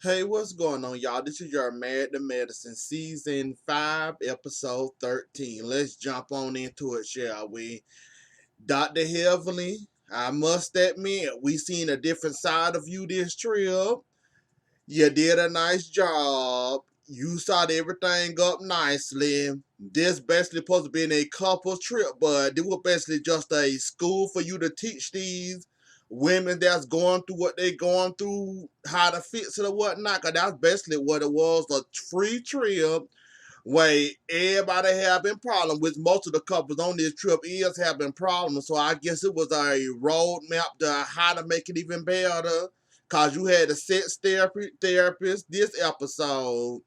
Hey, what's going on, y'all? This is your Mad to Medicine, Season 5, Episode 13. Let's jump on into it, shall we? Dr. Heavenly, I must admit, we seen a different side of you this trip. You did a nice job. You set everything up nicely. This basically supposed to be a couple trip, but it was basically just a school for you to teach these women that's going through what they going through, how to fix it or whatnot. Cause that's basically what it was, a free trip where everybody having problems, which most of the couples on this trip is having problems. So I guess it was a roadmap to how to make it even better. Cause you had a sex therapist this episode.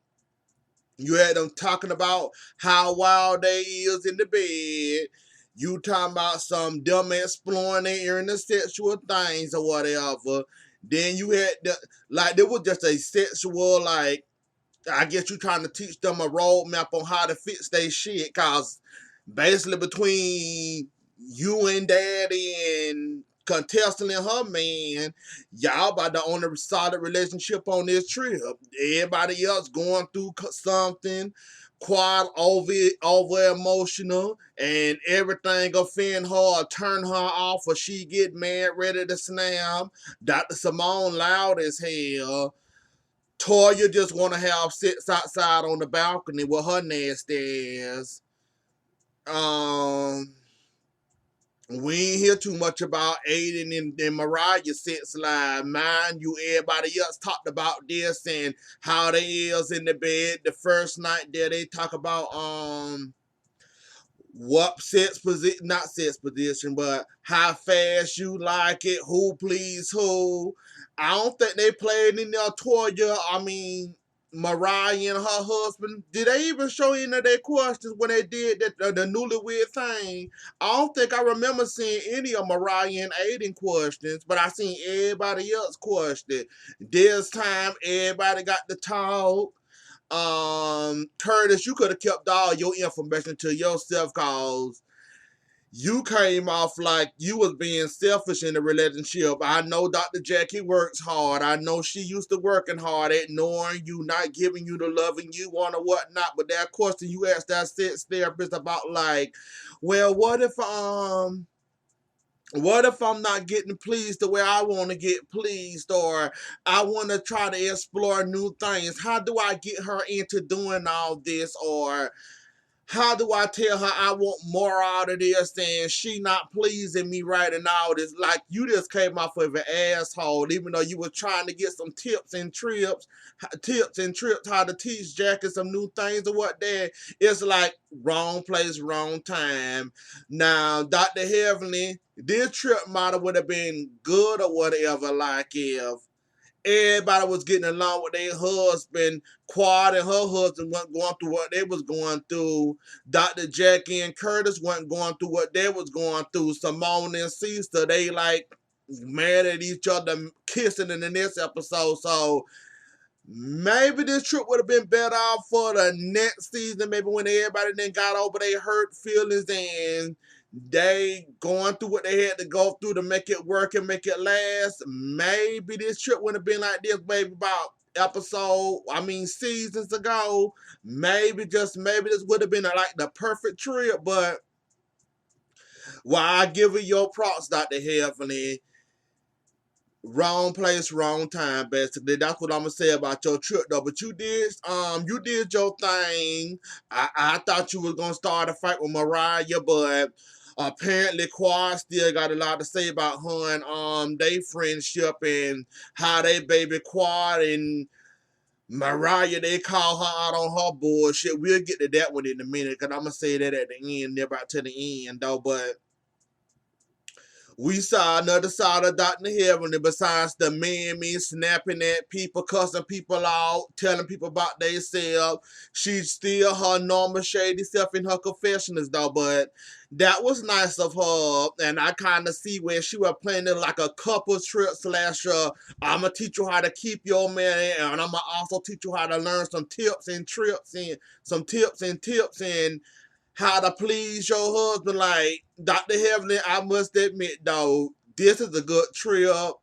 You had them talking about how wild they is in the bed. You talking about some dumb exploring their inner sexual things or whatever. Then you had there was just a sexual I guess you trying to teach them a roadmap on how to fix their shit, cause basically between you and Daddy and contestant and her man, y'all about the only solid relationship on this trip. Everybody else going through something, quite over emotional, and everything offend her or turn her off, or she get mad, ready to snap. Dr. Simone loud as hell. Toya just want to have sits outside on the balcony with her nasty ass. Um, we ain't hear too much about Aiden and Mariah's sex life. Mind you, everybody else talked about this and how they is in the bed the first night there. They talk about what sex position, not sex position, but how fast you like it, who please who. I don't think they played in their Toya. I mean, Mariah and her husband. Did they even show any of their questions when they did that the newlywed thing? I don't think I remember seeing any of Mariah and Aiden questions, but I seen everybody else question. This time, everybody got to talk. Curtis, you could have kept all your information to yourself, cause you came off like you was being selfish in the relationship. I know Dr. Jackie works hard. I know she used to working hard, ignoring you, not giving you the loving you want or whatnot. But that question you asked that sex therapist about, like, well, what if I'm not getting pleased the way I want to get pleased, or I want to try to explore new things? How do I get her into doing all this, or how do I tell her I want more out of this and she not pleasing me right and all this? Like, you just came off of an asshole, even though you were trying to get some tips and trips how to teach Jackie some new things or what that. It's like wrong place, wrong time. Now, Dr. Heavenly, this trip model would have been good or whatever, like if everybody was getting along with their husband. Quad and her husband weren't going through what they was going through. Dr. Jackie and Curtis weren't going through what they was going through. Simone and Cecil, they like mad at each other, kissing in the next episode. So maybe this trip would have been better off for the next season. Maybe when everybody then got over their hurt feelings and they going through what they had to go through to make it work and make it last. Maybe this trip would have been like this, maybe about seasons ago. Maybe just maybe this would have been like the perfect trip. But while I give you your props, Dr. Heavenly, wrong place, wrong time. Basically, that's what I'm gonna say about your trip, though. But you did your thing. I thought you was gonna start a fight with Mariah, but apparently Quad still got a lot to say about her and they friendship and how they baby Quad and Mariah, they call her out on her bullshit. We'll get to that one in a minute, because I'm gonna say that at the end, near about to the end though. But we saw another side of Dr. Heavenly besides the man me snapping at people, cussing people out, telling people about themselves. She's still her normal shady self in her confessionals though, but that was nice of her. And I kind of see where she was playing it like a couple trip slash I'm going to teach you how to keep your man, and I'm going to also teach you how to learn some tips and trips and some tips and how to please your husband. Like, Dr. Heavenly, I must admit, though, this is a good trip.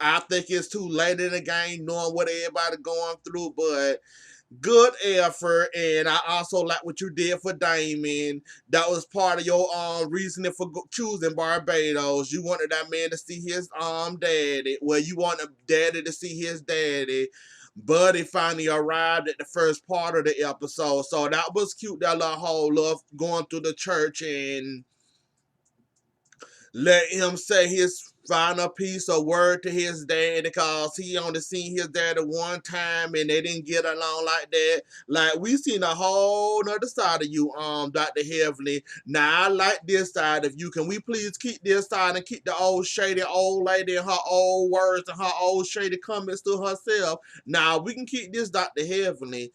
I think it's too late in the game knowing what everybody going through, but good effort. And I also like what you did for Damon. That was part of your reasoning for choosing Barbados. You wanted that man to see his daddy. Well, you wanted daddy to see his daddy. Buddy finally arrived at the first part of the episode. So that was cute, that little whole love going through the church and let him say his final piece of word to his dad because he only seen his daddy one time and they didn't get along like that. Like we seen a whole nother side of you, Dr. Heavenly. Now I like this side of you. Can we please keep this side and keep the old shady old lady and her old words and her old shady comments to herself? Now we can keep this Dr. Heavenly.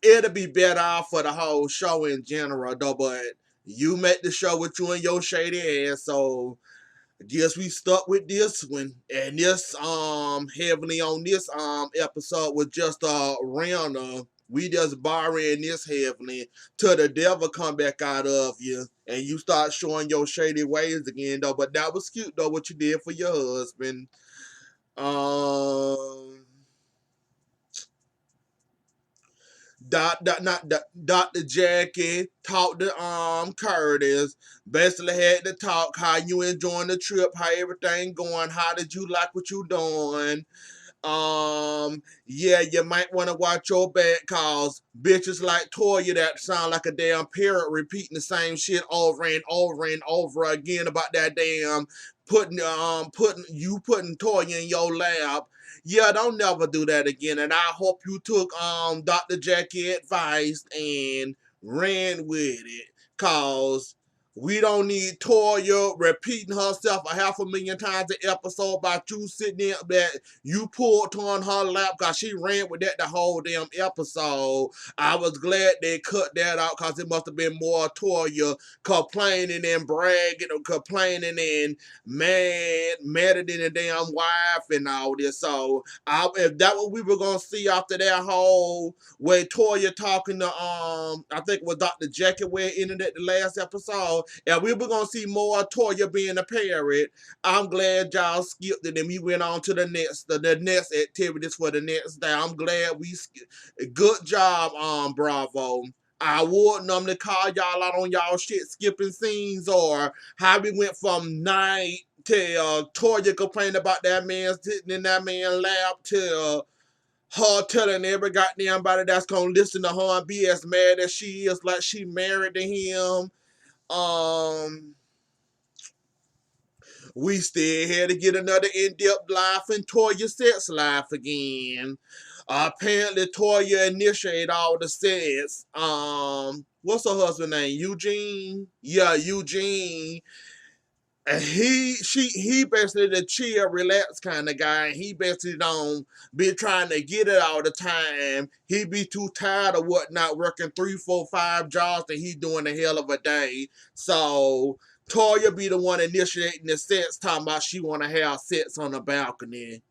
It'll be better off for the whole show in general though, but you make the show with you and your shady ass, so I guess we stuck with this one. And this heavily on this episode was just a random. We just borrowing this heavily till the devil come back out of you and you start showing your shady ways again though. But that was cute though what you did for your husband. Um Dr. Jackie talked to Curtis. Basically had to talk how you enjoying the trip, how everything going, how did you like what you doing. Yeah, you might want to watch your back cause bitches like Toya that sound like a damn parrot repeating the same shit over and over and over again about that damn putting Toya in your lap. Yeah, don't never do that again. And I hope you took Dr. Jackie advice and ran with it. Cause we don't need Toya repeating herself a 500,000 times an episode about you sitting there that you pulled on her lap because she ran with that the whole damn episode. I was glad they cut that out because it must have been more Toya complaining and bragging or complaining and madder than a damn wife and all this. So if that what we were gonna see after that whole way Toya talking to I think it was Dr. Jackie where it ended at the last episode, and we were gonna see more Toya being a parrot. I'm glad y'all skipped it and we went on to the next activities for the next day. I'm glad good job, Bravo. I would normally call y'all out on y'all shit skipping scenes or how we went from night to Toya complaining about that man sitting in that man's lap to her telling every goddamn body that's gonna listen to her and be as mad as she is like she married to him. Um we still had to get another in-depth life and Toya sex life again. Apparently Toya initiated all the sex. What's her husband name? Eugene? Yeah, Eugene. And he basically the chill, relaxed kind of guy. And he basically don't be trying to get it all the time. He be too tired of whatnot, working 3, 4, 5 jobs that he doing a hell of a day. So Toya be the one initiating the sex, talking about she want to have sex on the balcony.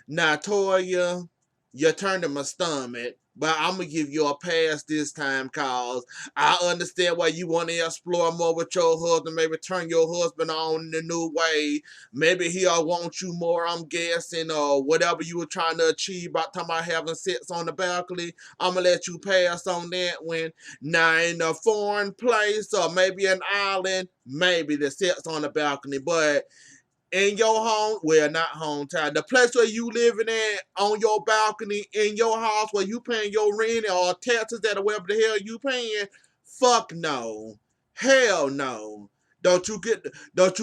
Now, Toya, you turned to my stomach, but I'm going to give you a pass this time because I understand why you want to explore more with your husband, maybe turn your husband on in a new way. Maybe he'll want you more, I'm guessing, or whatever you were trying to achieve by talking about having sex on the balcony. I'm going to let you pass on that one. Now, in a foreign place or maybe an island, maybe the sex on the balcony, but in your home, well, not hometown, the place where you living at, on your balcony, in your house where you paying your rent or taxes that or whatever the hell you paying, fuck no. Hell no. Don't you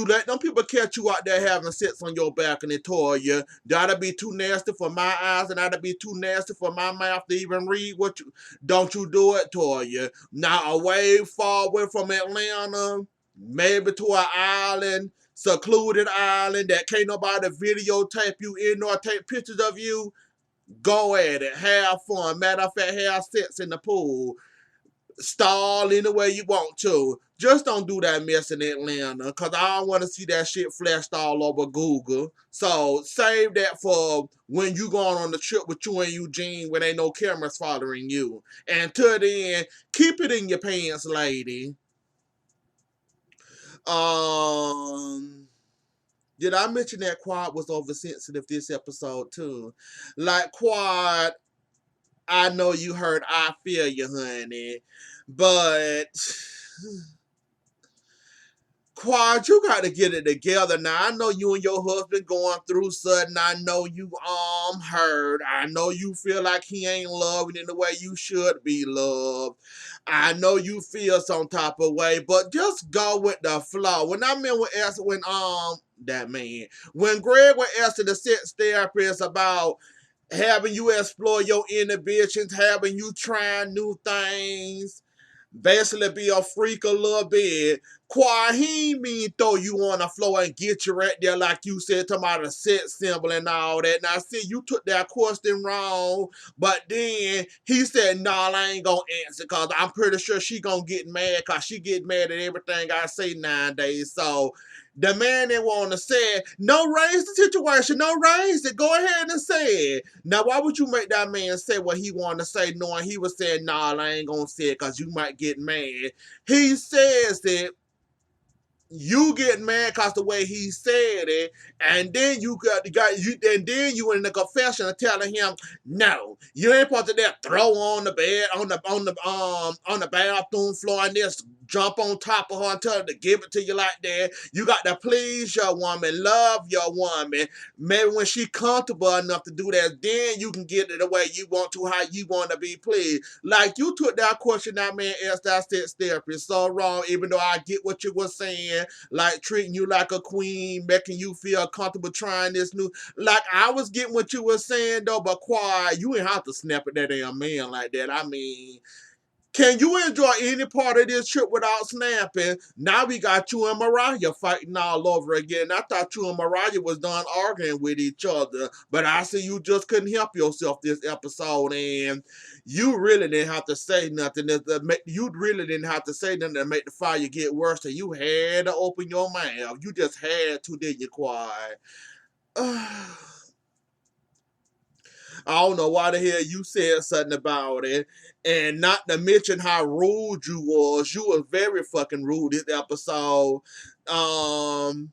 let them people catch you out there having sex on your balcony, Toya. That'll be too nasty for my eyes and that'll be too nasty for my mouth to even read what you, don't you do it, Toya. Now away, far away from Atlanta, maybe to an island, secluded island that can't nobody videotape you in or take pictures of you, go at it. Have fun. Matter of fact, have sex in the pool. Stall any way you want to. Just don't do that mess in Atlanta because I don't want to see that shit flashed all over Google. So save that for when you going on the trip with you and Eugene when ain't no cameras following you. And till then, keep it in your pants, lady. Um... Did I mention that Quad was oversensitive this episode too? Like Quad, I know you heard I feel you, honey. But Quad, you got to get it together now. I know you and your husband going through something. I know you hurt. I know you feel like he ain't loving in the way you should be loved. I know you feel some type of way, but just go with the flow. When I mean with Esther, that man, when Greg was asking the sex therapist about having you explore your inhibitions, having you try new things, basically be a freak a little bit. Quad, he ain't mean throw you on the floor and get you right there like you said, talking about a sex symbol and all that. Now, see, you took that question wrong, but then he said, nah, I ain't gonna answer because I'm pretty sure she gonna get mad because she get mad at everything I say nowadays. So, the man that want to say, no, raise the situation, no, raise it, go ahead and say it. Now, why would you make that man say what he wanted to say, knowing he was saying, nah, I ain't gonna say it because you might get mad? He says it, you get mad cause the way he said it, and then and then you in the confession telling him, no, you ain't supposed to there throw on the bed on the bathroom floor and just jump on top of her and tell her to give it to you like that. You got to please your woman, love your woman. Maybe when she comfortable enough to do that, then you can get it the way you want to, how you want to be pleased. Like you took that question that man asked that sex therapist so wrong, even though I get what you were saying, like treating you like a queen, making you feel comfortable trying this new. Like I was getting what you were saying though, but quiet, you ain't have to snap at that damn man like that. I mean, can you enjoy any part of this trip without snapping? Now we got you and Mariah fighting all over again. I thought you and Mariah was done arguing with each other, but I see you just couldn't help yourself this episode, and you really didn't have to say nothing. You really didn't have to say nothing to make the fire get worse. And you had to open your mouth. You just had to, didn't you, Quiet? I don't know why the hell you said something about it. And not to mention how rude you was. You was very fucking rude this episode. Um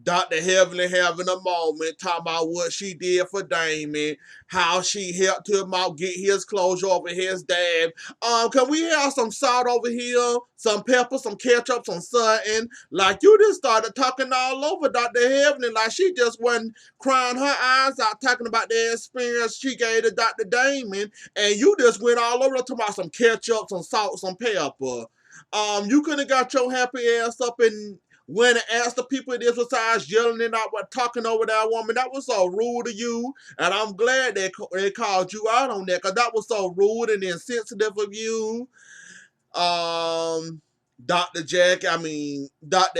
Dr. Heavenly having a moment, talking about what she did for Damon, how she helped him out get his closure over his dad. Can we have some salt over here, some pepper, some ketchup, some something? Like you just started talking all over Dr. Heavenly, like she just wasn't crying her eyes out talking about the experience she gave to Dr. Damon, and you just went all over talking about some ketchup, some salt, some pepper. You could have got your happy ass up and went and asked the people this besides yelling and out, talking over that woman. That was so rude to you, and I'm glad they called you out on that because that was so rude and insensitive of you. Um, Dr.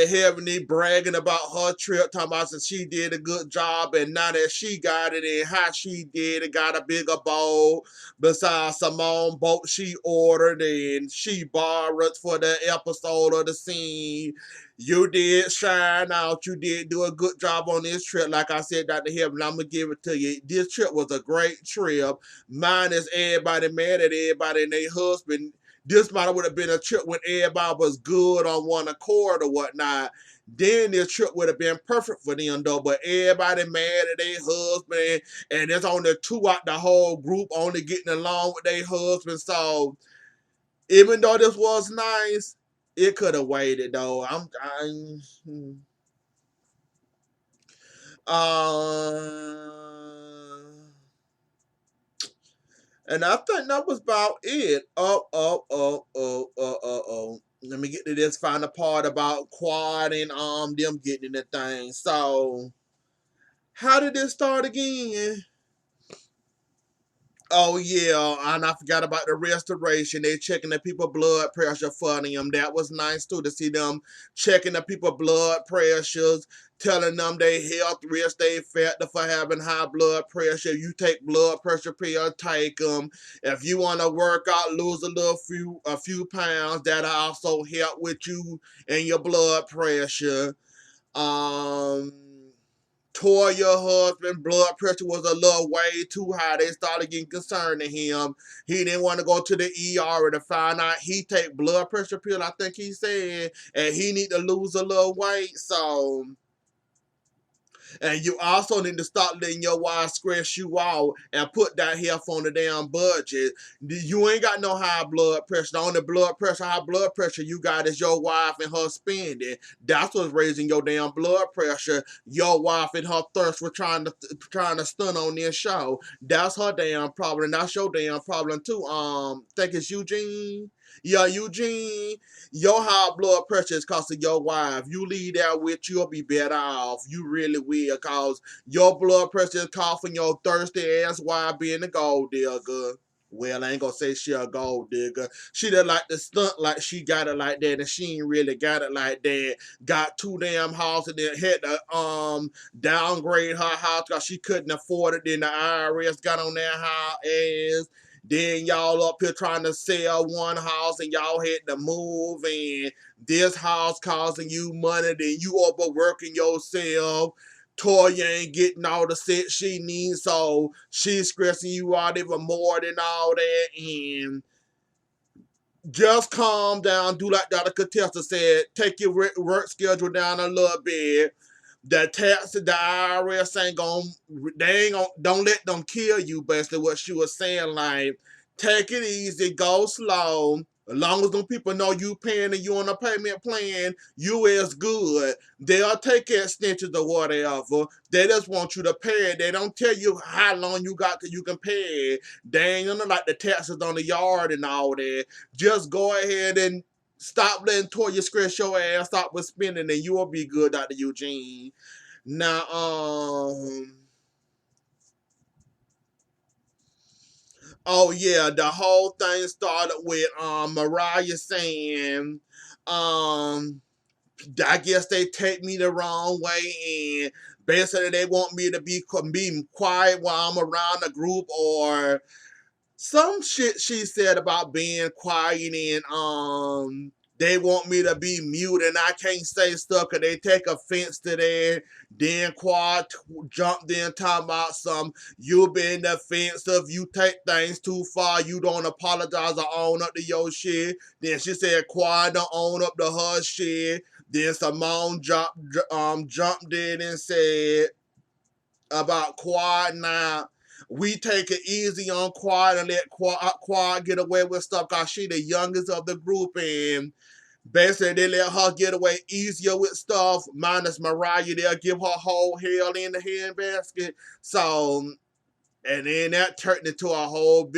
Heavenly bragging about her trip, talking about that she did a good job, and now that she got it and how she did it, got a bigger bowl besides Simone boat she ordered and she borrowed for the episode of the scene. You did shine out. You did do a good job on this trip. Like I said, Dr. Heavenly, I'm going to give it to you. This trip was a great trip. Mine is everybody mad at everybody and their husband. This might would have been a trip when everybody was good on one accord or whatnot. Then this trip would have been perfect for them though. But everybody mad at their husband, and there's only two out the whole group only getting along with their husband. So even though this was nice, it could have waited though. Uh, and I think that was about it. Oh. Let me get to this final part about Quad and them getting the thing. So how did this start again? Oh yeah, and I forgot about the restoration. They checking the people blood pressure for them. That was nice too to see them checking the people blood pressures, telling them they health risk, they factor for having high blood pressure. You take blood pressure pill, take them. If you want to work out, lose a few pounds, that'll also help with you and your blood pressure. Um Toya husband blood pressure was a little way too high. They started getting concerned to him. He didn't want to go to the ER to find out he take blood pressure pill, I think he said, and he need to lose a little weight. So And you also need to stop letting your wife stress you out and put that health on the damn budget. You ain't got no high blood pressure. The only high blood pressure you got is your wife and her spending. That's what's raising your damn blood pressure. Your wife and her thirst for trying to stun on this show. That's her damn problem. And that's your damn problem too. Think it's Eugene. Yeah, Eugene, your high blood pressure is cause of your wife. You leave that with you'll be better off. You really will, cause your blood pressure is coughing your thirsty ass wife being a gold digger. Well, I ain't gonna say she a gold digger. She done like the stunt like she got it like that, and she ain't really got it like that. Got two damn houses, then had to downgrade her house because she couldn't afford it. Then the IRS got on that house. Then y'all up here trying to sell one house and y'all had to move, and this house costing you money, then you overworking yourself. Toya ain't getting all the set she needs, so she's stressing you out even more than all that. And just calm down. Do like Dr. Contessa said. Take your work schedule down a little bit. The taxes, the IRS ain't don't let them kill you, basically what she was saying. Like, take it easy, go slow. As long as them people know you paying and you on a payment plan, you is good. They'll take extensions or whatever. They just want you to pay it. They don't tell you how long you got till you can pay it. They ain't gonna like the taxes on the yard and all that. Just go ahead and stop letting Toya stress your ass out with spending and you will be good, Dr. Eugene. Now, oh yeah, the whole thing started with Mariah saying, I guess they take me the wrong way and basically they want me to be quiet while I'm around the group, or some shit she said about being quiet, and they want me to be mute and I can't say stuff because they take offense to that. Then Quad jumped in talking about some, you being defensive, you take things too far, you don't apologize or own up to your shit. Then she said Quad don't own up to her shit. Then Simone jumped in and said about Quad now. We take it easy on Quad and let Quad get away with stuff because she the youngest of the group, and basically they let her get away easier with stuff. Minus Mariah, they'll give her whole hell in the handbasket. So, and then that turned into a whole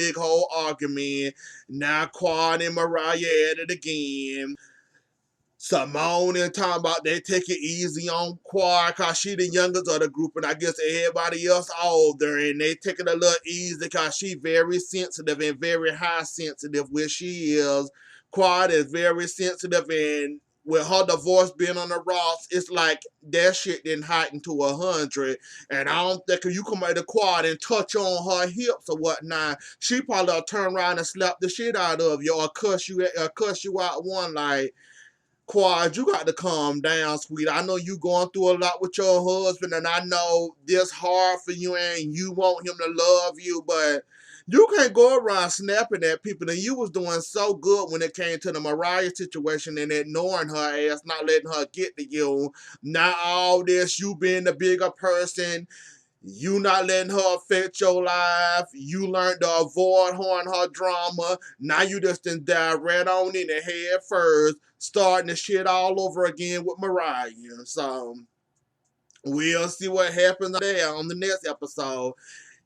argument. Now Quad and Mariah at it again. Simone and talking about they take it easy on Quad cause she the youngest of the group and I guess everybody else older, and they take it a little easy cause she very sensitive and very high sensitive where she is. Quad is very sensitive, and with her divorce being on the rocks, it's like that shit didn't heighten to 100. And I don't think if you come at the Quad and touch on her hips or whatnot, she probably turn around and slap the shit out of you or cuss you out one like, Quad, you got to calm down, sweet. I know you going through a lot with your husband, and I know this hard for you, and you want him to love you, but you can't go around snapping at people. And you was doing so good when it came to the Mariah situation and ignoring her ass, not letting her get to you. Now all this, you being the bigger person, you not letting her affect your life. You learned to avoid her and her drama. Now you just done dive right on in the head first, starting the shit all over again with Mariah. So we'll see what happens there on the next episode.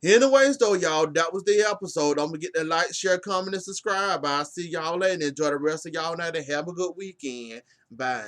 Anyways, though, y'all, that was the episode. I'm gonna get the like, share, comment, and subscribe. I'll see y'all later. Enjoy the rest of y'all night and have a good weekend. Bye.